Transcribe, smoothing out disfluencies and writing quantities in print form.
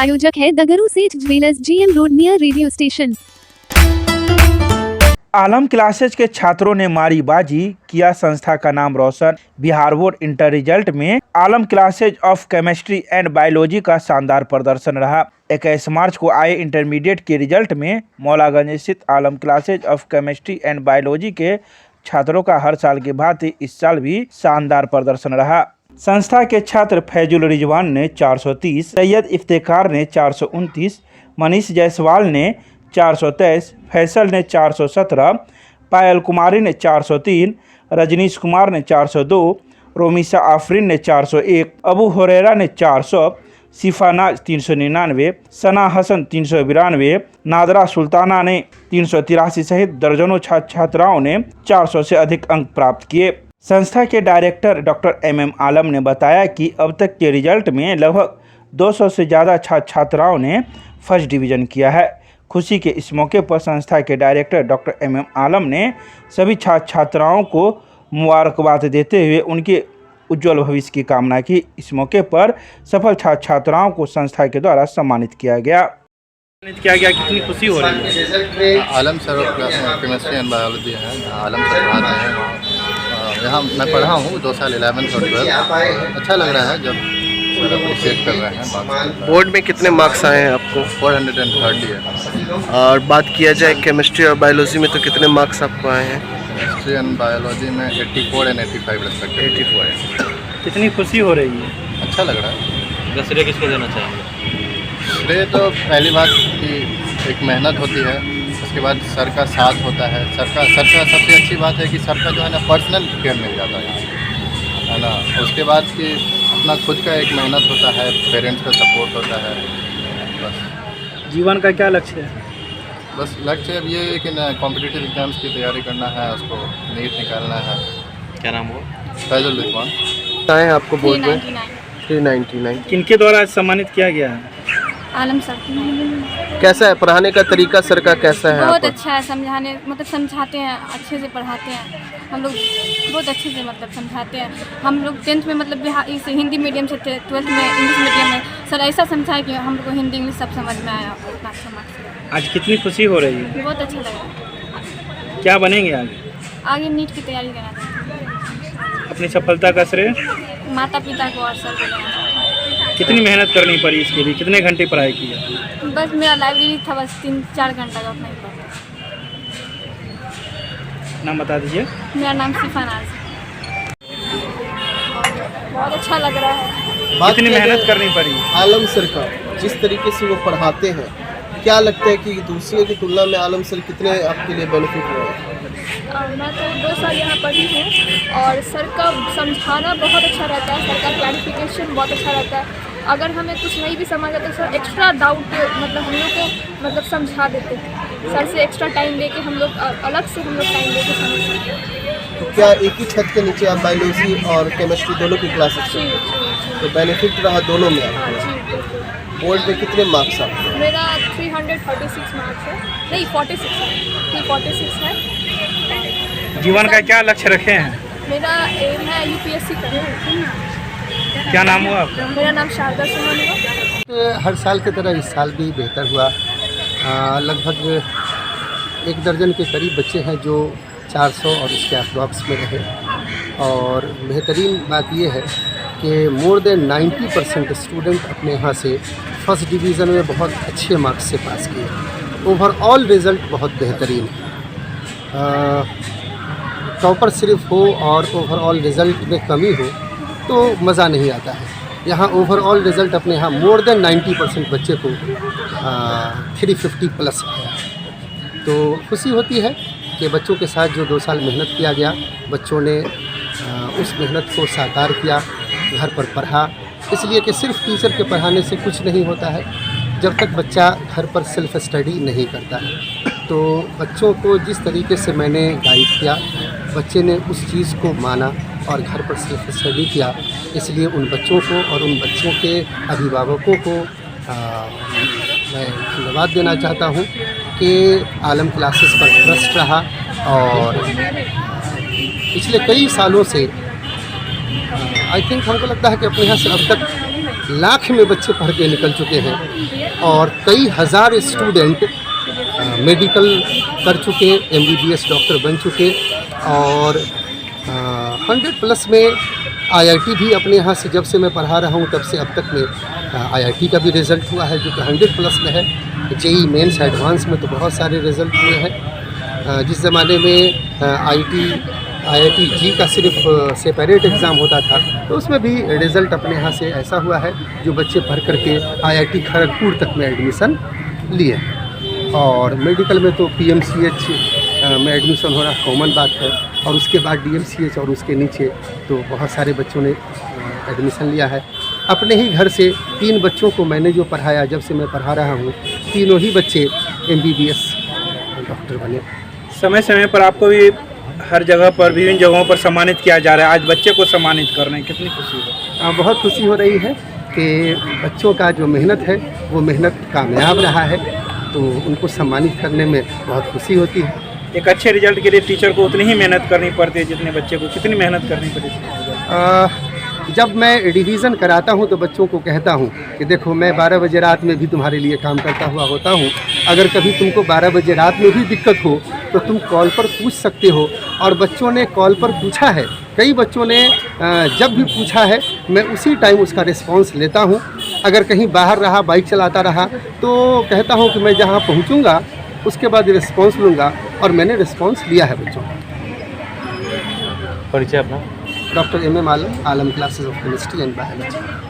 प्रायोजक है Dagru Seth jewellers, GM road near radio station. Alam classes के छात्रों ने मारी बाजी, किया संस्था का नाम रोशन। बिहार बोर्ड इंटर रिजल्ट में Alam classes of chemistry and biology का शानदार प्रदर्शन रहा। 21 मार्च को आए इंटरमीडिएट के रिजल्ट में मौलागंज स्थित Alam classes of chemistry and biology के छात्रों का हर साल की भांति इस साल भी शानदार प्रदर्शन रहा। संस्था के छात्र फैजुल रिजवान ने 430, सैयद इफ्तिकार ने 429, मनीष जायसवाल ने 423, फैसल ने 417, पायल कुमारी ने 403, रजनीश कुमार ने 402, रोमिसा आफरीन ने 401, अबू हुरैरा ने 400, सिफानाज 399, सना हसन 392, नादरा सुल्ताना ने 383 सहित दर्जनों छात्र छात्राओं ने 400 से अधिक अंक प्राप्त किए। संस्था के डायरेक्टर डॉक्टर MM आलम ने बताया कि अब तक के रिजल्ट में लगभग 200 से ज़्यादा छात्र छात्राओं ने फर्स्ट डिवीज़न किया है। खुशी के इस मौके पर संस्था के डायरेक्टर डॉक्टर MM आलम ने सभी छात्र छात्राओं को मुबारकबाद देते हुए उनके उज्जवल भविष्य की कामना की। इस मौके पर सफल छात्र छात्राओं को संस्था के द्वारा सम्मानित किया गया। कितनी खुशी हो रही है? आलम सर केमिस्ट्री एंड बायोलॉजी है, आलम सर पढ़ाते हैं। यहाँ मैं पढ़ा हूँ 2 साल 11th और 12th। अच्छा लग रहा है जब सर अप्रिशिएट कर रहे हैं। बोर्ड में कितने मार्क्स आए हैं आपको? 430 है। और बात किया जाए केमिस्ट्री और बायोलॉजी में तो कितने मार्क्स आपको आए हैं? केमिस्ट्री एंड बायोलॉजी में 84 एंड 85 रिस्पेक्टिव। 84। कितनी खुशी हो रही है? अच्छा लग रहा है। श्रेय किसको देना चाहेंगे? श्रेय तो पहली बात कि एक मेहनत होती है, उसके बाद सर का साथ होता है। सर का सबसे अच्छी बात है कि सर का जो है ना पर्सनल केयर मिल जाता है ना। उसके बाद कि अपना खुद का एक मेहनत होता है, पेरेंट्स का सपोर्ट होता है। बस जीवन का क्या लक्ष्य है? बस लक्ष्य अब ये है कि ना कॉम्पिटिटिव एग्जाम्स की तैयारी करना है, उसको नीट निकालना है। क्या नाम हुआ? फैजुल रिजवान। आए हैं आपको बोर्ड में? 399। किनके द्वारा सम्मानित किया गया है? आलम सर। कैसा है पढ़ाने का तरीका सर का, कैसा है? बहुत आपका? अच्छा है, समझाने मतलब समझाते हैं, अच्छे से पढ़ाते हैं। हम लोग बहुत अच्छे से मतलब समझाते हैं। हम लोग 10th में मतलब इस हिंदी मीडियम से थे, 12th में इंग्लिश मीडियम में। सर ऐसा समझाया कि हम लोग को हिंदी इंग्लिश सब समझ में आया। उतना अच्छा मार्क्स। आज कितनी खुशी हो रही है? बहुत अच्छा लगा। क्या बनेंगे आगे? आगे नीट की तैयारी करना चाहते अपनी सफलता का श्रेय हैं। माता पिता को और सर को देना चाहते हैं। कितनी मेहनत करनी पड़ी इसके लिए? कितने घंटे पढ़ाई की है? बस मेरा लाइब्रेरी था, बस 3-4 घंटा का, उतना ही पढ़ा। नाम बता दीजिए। मेरा नाम सिफानाज। बहुत अच्छा लग रहा है। कितनी मेहनत करनी पड़ी? आलम सर का जिस तरीके से वो पढ़ाते हैं, क्या लगता है कि दूसरे की तुलना में आलम सर कितने आपके लिए बेनिफिट हुए हैं? मैं तो 2 साल यहाँ पढ़ी हूँ और सर का समझाना बहुत अच्छा रहता है। सर का क्लैरिफिकेशन बहुत अच्छा रहता है। अगर हमें कुछ नहीं भी समझ आता तो सर एक्स्ट्रा डाउट मतलब हम लोग को मतलब समझा देते हैं। सर से एक्स्ट्रा टाइम लेके हम लोग अलग से टाइम लेके समझ सकते हैं। तो क्या एक ही छत के नीचे आप बायोलॉजी और केमिस्ट्री दोनों की क्लासेस जी हैं? तो बेनिफिट रहा दोनों में हाँ आपको? जी। बोर्ड में कितने मार्क्स आपके? मेरा 346 मार्क्स है, नहीं 46 है, 346 है। जीवन का क्या लक्ष्य रखे हैं? मेरा एम है UPSC करना। क्या नाम हुआ आपका? मेरा नाम शारदा सुमन हुआ। हर साल की तरह इस साल भी बेहतर हुआ। लगभग 1 दर्जन के करीब बच्चे हैं जो 400 और इसके अप्रॉक्स में रहे। और बेहतरीन बात यह है कि मोर देन 90% स्टूडेंट अपने यहाँ से फर्स्ट डिवीज़न में बहुत अच्छे मार्क्स से पास किए। ओवरऑल रिज़ल्ट बहुत बेहतरीन है। टॉपर सिर्फ हो और ओवरऑल रिज़ल्ट में कमी हो तो मज़ा नहीं आता है। यहाँ ओवरऑल रिज़ल्ट अपने यहाँ मोर देन 90% बच्चे को 350 प्लस आया। तो खुशी होती है कि बच्चों के साथ जो 2 साल मेहनत किया गया, बच्चों ने उस मेहनत को साकार किया, घर पर पढ़ा। इसलिए कि सिर्फ टीचर के पढ़ाने से कुछ नहीं होता है जब तक बच्चा घर पर सेल्फ स्टडी नहीं करता है। तो बच्चों को जिस तरीके से मैंने गाइड किया, बच्चे ने उस चीज़ को माना और घर पर सेल्फ स्टडी किया। इसलिए उन बच्चों को और उन बच्चों के अभिभावकों को मैं धन्यवाद देना चाहता हूँ कि आलम क्लासेस पर ट्रस्ट रहा और पिछले कई सालों से आई थिंक हमको लगता है कि अपने यहाँ से अब तक लाख में बच्चे पढ़ के निकल चुके हैं और कई हज़ार स्टूडेंट मेडिकल कर चुके, MBBS डॉक्टर बन चुके और 100+ में IIT भी अपने यहाँ से जब से मैं पढ़ा रहा हूँ तब से अब तक में IIT का भी रिज़ल्ट हुआ है जो कि 100+ में है। JEE मेंस एडवांस में तो बहुत सारे रिज़ल्ट हुए हैं। जिस ज़माने में IIT जी का सिर्फ सेपरेट एग्ज़ाम होता था तो उसमें भी रिज़ल्ट अपने यहाँ से ऐसा हुआ है जो बच्चे पढ़ करके IIT खड़गपुर तक में एडमिशन लिए। और मेडिकल में तो PMCH में एडमिशन होना कॉमन बात है और उसके बाद DMCH और उसके नीचे तो बहुत सारे बच्चों ने एडमिशन लिया है। अपने ही घर से 3 बच्चों को मैंने जो पढ़ाया, जब से मैं पढ़ा रहा हूँ, तीनों ही बच्चे MBBS डॉक्टर बने। समय समय पर आपको भी हर जगह पर विभिन्न जगहों पर सम्मानित किया जा रहा है। आज बच्चे को सम्मानित कर रहे हैं, कितनी खुशी है? बहुत खुशी हो रही है कि बच्चों का जो मेहनत है वो मेहनत कामयाब रहा है तो उनको सम्मानित करने में बहुत खुशी होती है। एक अच्छे रिजल्ट के लिए टीचर को उतनी ही मेहनत करनी पड़ती है जितने बच्चे को, कितनी मेहनत करनी पड़ती है? जब मैं रिवीज़न कराता हूं तो बच्चों को कहता हूं कि देखो मैं 12 बजे रात में भी तुम्हारे लिए काम करता हुआ होता हूं, अगर कभी तुमको 12 बजे रात में भी दिक्कत हो तो तुम कॉल पर पूछ सकते हो। और बच्चों ने कॉल पर पूछा है, कई बच्चों ने जब भी पूछा है मैं उसी टाइम उसका रिस्पांस लेता हूं। अगर कहीं बाहर रहा, बाइक चलाता रहा तो कहता हूं कि मैं जहां पहुंचूंगा उसके बाद रिस्पांस लूँगा और मैंने रिस्पांस लिया है बच्चों का। परिचय अपना? Doctor MM Alam, Alam classes of chemistry and biology.